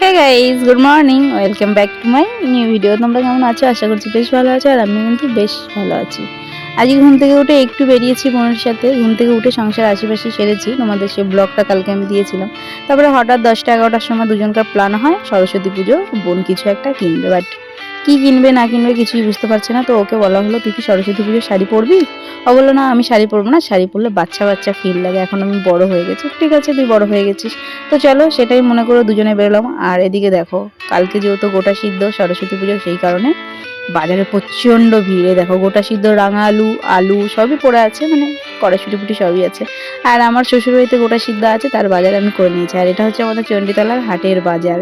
Hey guys, good morning, welcome back to my new video. তোমরা কেমন আছো? আশা করছি বেশ ভালো আছো, আর আমি কিন্তু বেশ ভালো আছি। আজকে ঘুম থেকে উঠে একটু বেরিয়েছি বোনের সাথে। ঘুম থেকে উঠে সংসার আশেপাশে সেরেছি, তোমাদের সেই ব্লগটা কালকে আমি দিয়েছিলাম। তারপরে হঠাৎ 10টা 11টার সময় দুজনকার প্ল্যান হয় সরস্বতী পুজো, বোন কিছু একটা কিনবে, বাট কি কিনবে না কিনবে কিছুই বুঝতে পারছে না। তো ওকে বলা হলো, তুই কি সরস্বতী পুজোর শাড়ি পরবি? ও বললো, না আমি শাড়ি পরবো না, শাড়ি পরলে বাচ্চা বাচ্চা ফিল লাগে, এখন আমি বড় হয়ে গেছি। ঠিক আছে, তুই বড় হয়ে গেছিস, তো চলো সেটাই মনে করে দুজনে বেরোলাম। আর এদিকে দেখো, কালকে যেহেতু গোটা সিদ্ধ সরস্বতী পুজো, সেই কারণে বাজারে প্রচণ্ড ভিড়ে। দেখো গোটা সিদ্ধ, রাঙা আলু, আলু সবই পড়ে আছে, মানে কড়াইশুটি ফুটি সবই আছে। আর আমার শ্বশুরবাড়িতে গোটা সিদ্ধ আছে, তার বাজার আমি করে নিয়েছি। আর এটা হচ্ছে আমাদের চণ্ডীতলার হাটের বাজার।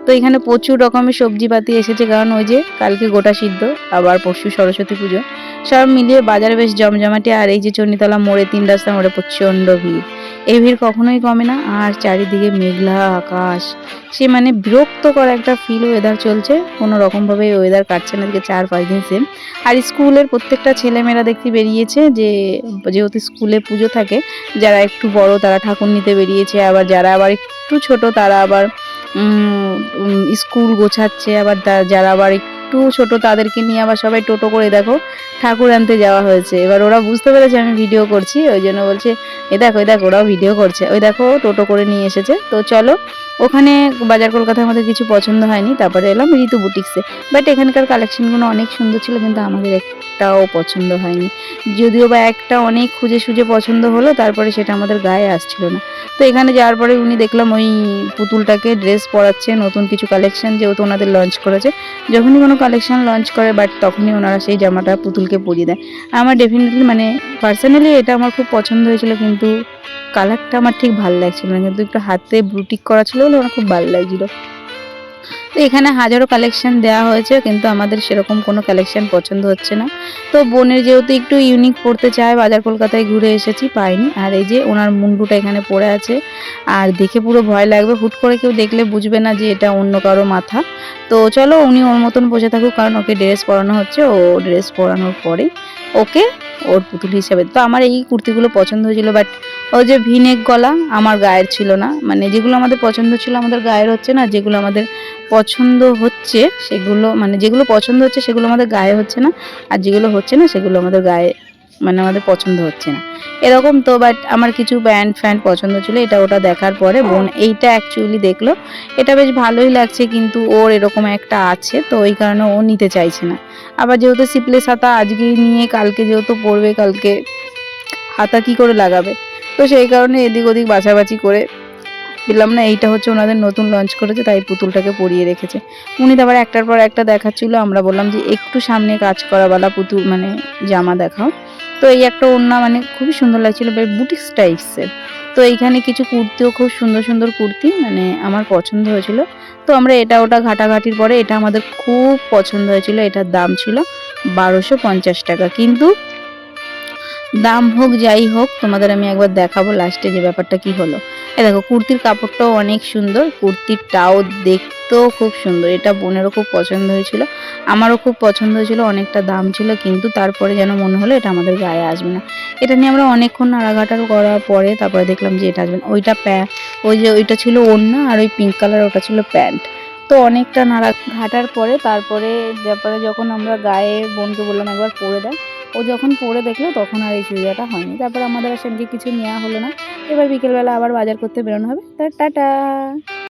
তো এখানে প্রচুর রকমের সবজিপাতি এসেছে, কারণ ওই যে কালকে গোটা সিদ্ধ, আবার পরশু সরস্বতী পুজো, সব মিলিয়ে বাজারে বেশ জমজমাটি। আর এই যে চণ্ডীতলা মোড়ে, 3 রাস্তা মোড়ে প্রচণ্ড ভিড়। এই ভিড় কখনোই কমে না। আর চারিদিকে মেঘলা আকাশ, সে মানে বিরক্তকর একটা ফিল ওয়েদার চলছে, কোনো রকমভাবে ওয়েদার কাটছে না আজকে 4-5 দিন সেম। আর স্কুলের প্রত্যেকটা ছেলেমেয়েরা দেখতে বেরিয়েছে, যেহেতু স্কুলে পুজো থাকে, যারা একটু বড় তারা ঠাকুর নিতে বেরিয়েছে, আবার যারা আবার একটু ছোট তারা আবার স্কুল গোছাচ্ছে, আবার যারা আবার একটু ছোট তাদেরকে নিয়ে আবার সবাই টোটো করে দেখো ঠাকুর আনতে যাওয়া হয়েছে। এবার ওরা বুঝতে পেরেছে আমি ভিডিও করছি, ওই জন্য বলছে, এ দেখো ওরাও ভিডিও করছে, ওই দেখো টোটো করে নিয়ে এসেছে। তো চলো, ওখানে বাজার কলকাতায় আমাদের কিছু পছন্দ হয়নি, তারপরে এলাম ঋতু বুটিক্সে। বাট এখানকার কালেকশনগুলো অনেক সুন্দর ছিল, কিন্তু আমাদের একটাও পছন্দ হয়নি। যদিও বা একটা অনেক খুঁজে সুজে পছন্দ হলো, তারপরে সেটা আমাদের গায়ে আসছিল না। তো এখানে যাওয়ার পরে উনি দেখলাম ওই পুতুলটাকে ড্রেস পরাচ্ছে, নতুন কিছু কালেকশন যেহেতু ওনাদের লঞ্চ করেছে। যখনই কোনো কালেকশন লঞ্চ করে, বাট তখনই ওনারা সেই জামাটা পুতুলকে পরিয়ে দেয়। আমার ডেফিনেটলি মানে পার্সোনালি এটা আমার খুব পছন্দ হয়েছিল, কিন্তু কালারটা আমার ঠিক ভালো লাগছিল না, কিন্তু একটু হাতে বুটিক করা ছিল বলে আমার খুব ভালো লাগছিল। তো এখানে হাজারো কালেকশন দেওয়া হয়েছে, কিন্তু আমাদের সেরকম কোনো কালেকশন পছন্দ হচ্ছে না। তো বোনের যেহেতু একটু ইউনিক পড়তে চায়, বাজার কলকাতায় ঘুরে এসেছি, পাইনি। আর এই যে ওনার মুন্ডুটা এখানে পড়ে আছে, আর দেখে পুরো ভয় লাগবে, হুট করে কেউ দেখলে বুঝবে না যে এটা অন্য কারো মাথা। তো চলো, উনি ওর মতন বসে থাকুক, কারণ ওকে ড্রেস পরানো হচ্ছে, ও ড্রেস পরানোর পরে ওকে ওর পুতুল হিসেবে। তো আমার এই কুর্তিগুলো পছন্দ হয়েছিল, বাট ওই যে ভিনেক গলা আমার গায়ের ছিল না, মানে যেগুলো আমাদের পছন্দ ছিল আমাদের গায়ের হচ্ছে না, যেগুলো আমাদের পছন্দ হচ্ছে সেগুলো, মানে যেগুলো পছন্দ হচ্ছে সেগুলো আমাদের গায়ে হচ্ছে না, আর যেগুলো হচ্ছে না সেগুলো আমাদের গায়ে, মানে আমাদের পছন্দ হচ্ছে না, এরকম। তো বাট আমার কিছু প্যান্ট ফ্যান্ট পছন্দ ছিল, এটা ওটা দেখার পরে বোন এইটা অ্যাকচুয়ালি দেখলো, এটা বেশ ভালোই লাগছে, কিন্তু ওর এরকম একটা আছে, তো ওই কারণে ও নিতে চাইছে না। আবার যেহেতু সিপলেস হাতা আজকে নিয়ে কালকে যেহেতু পরবে, কালকে হাতা কি করে লাগাবে, তো সেই কারণে এদিক ওদিক বাছাবাছি করে পেলাম না। এইটা হচ্ছে ওনাদের নতুন লঞ্চ করেছে, তাই পুতুলটাকে পরিয়ে রেখেছে। উনি তো আবার একটার পর একটা দেখাচ্ছিল, আমরা বললাম যে একটু সামনে কাজ করাওয়ালা পুতুল মানে জামা দেখাও। তো এই একটা ওড়না, মানে খুবই সুন্দর লাগছিল, বুটিক্স টাইপসের। তো এইখানে কিছু কুর্তিও খুব সুন্দর সুন্দর কুর্তি, মানে আমার পছন্দ হয়েছিল। তো আমরা এটা ওটা ঘাটাঘাটির পরে এটা আমাদের খুব পছন্দ হয়েছিল, এটার দাম ছিল 1250 টাকা। কিন্তু দাম হোক যাই হোক, তোমাদের আমি একবার দেখাবো লাস্টে যে ব্যাপারটা কি হলো। এই দেখো, কুর্তির কাপড়টাও অনেক সুন্দর, কুর্তিটাও দেখতেও খুব সুন্দর, এটা বোনেরও খুব পছন্দ হয়েছিল, আমারও খুব পছন্দ হয়েছিল। অনেকটা দাম ছিল, কিন্তু তারপরে যেন মনে হলো এটা আমাদের গায়ে আসবে না। এটা নিয়ে আমরা অনেকক্ষণ নাড়াঘাটার করার পরে তারপরে দেখলাম যে এটা আসবে না। ওই যে ওইটা ছিল ওড়না, আর ওই পিঙ্ক কালার ওটা ছিল প্যান্ট। তো অনেকটা নাড়া ঘাটার পরে তারপরে যখন আমরা গায়ে বোনকে বললাম একবার পরে দেয়, ও যখন পরে দেখলো তখন আর এই চুড়িদারটা হয়নি। তারপর আমাদের আর সেদিকে কিছু নেওয়া হলো না। এবার বিকেলবেলা আবার বাজার করতে বেরোনো হবে। টাটা।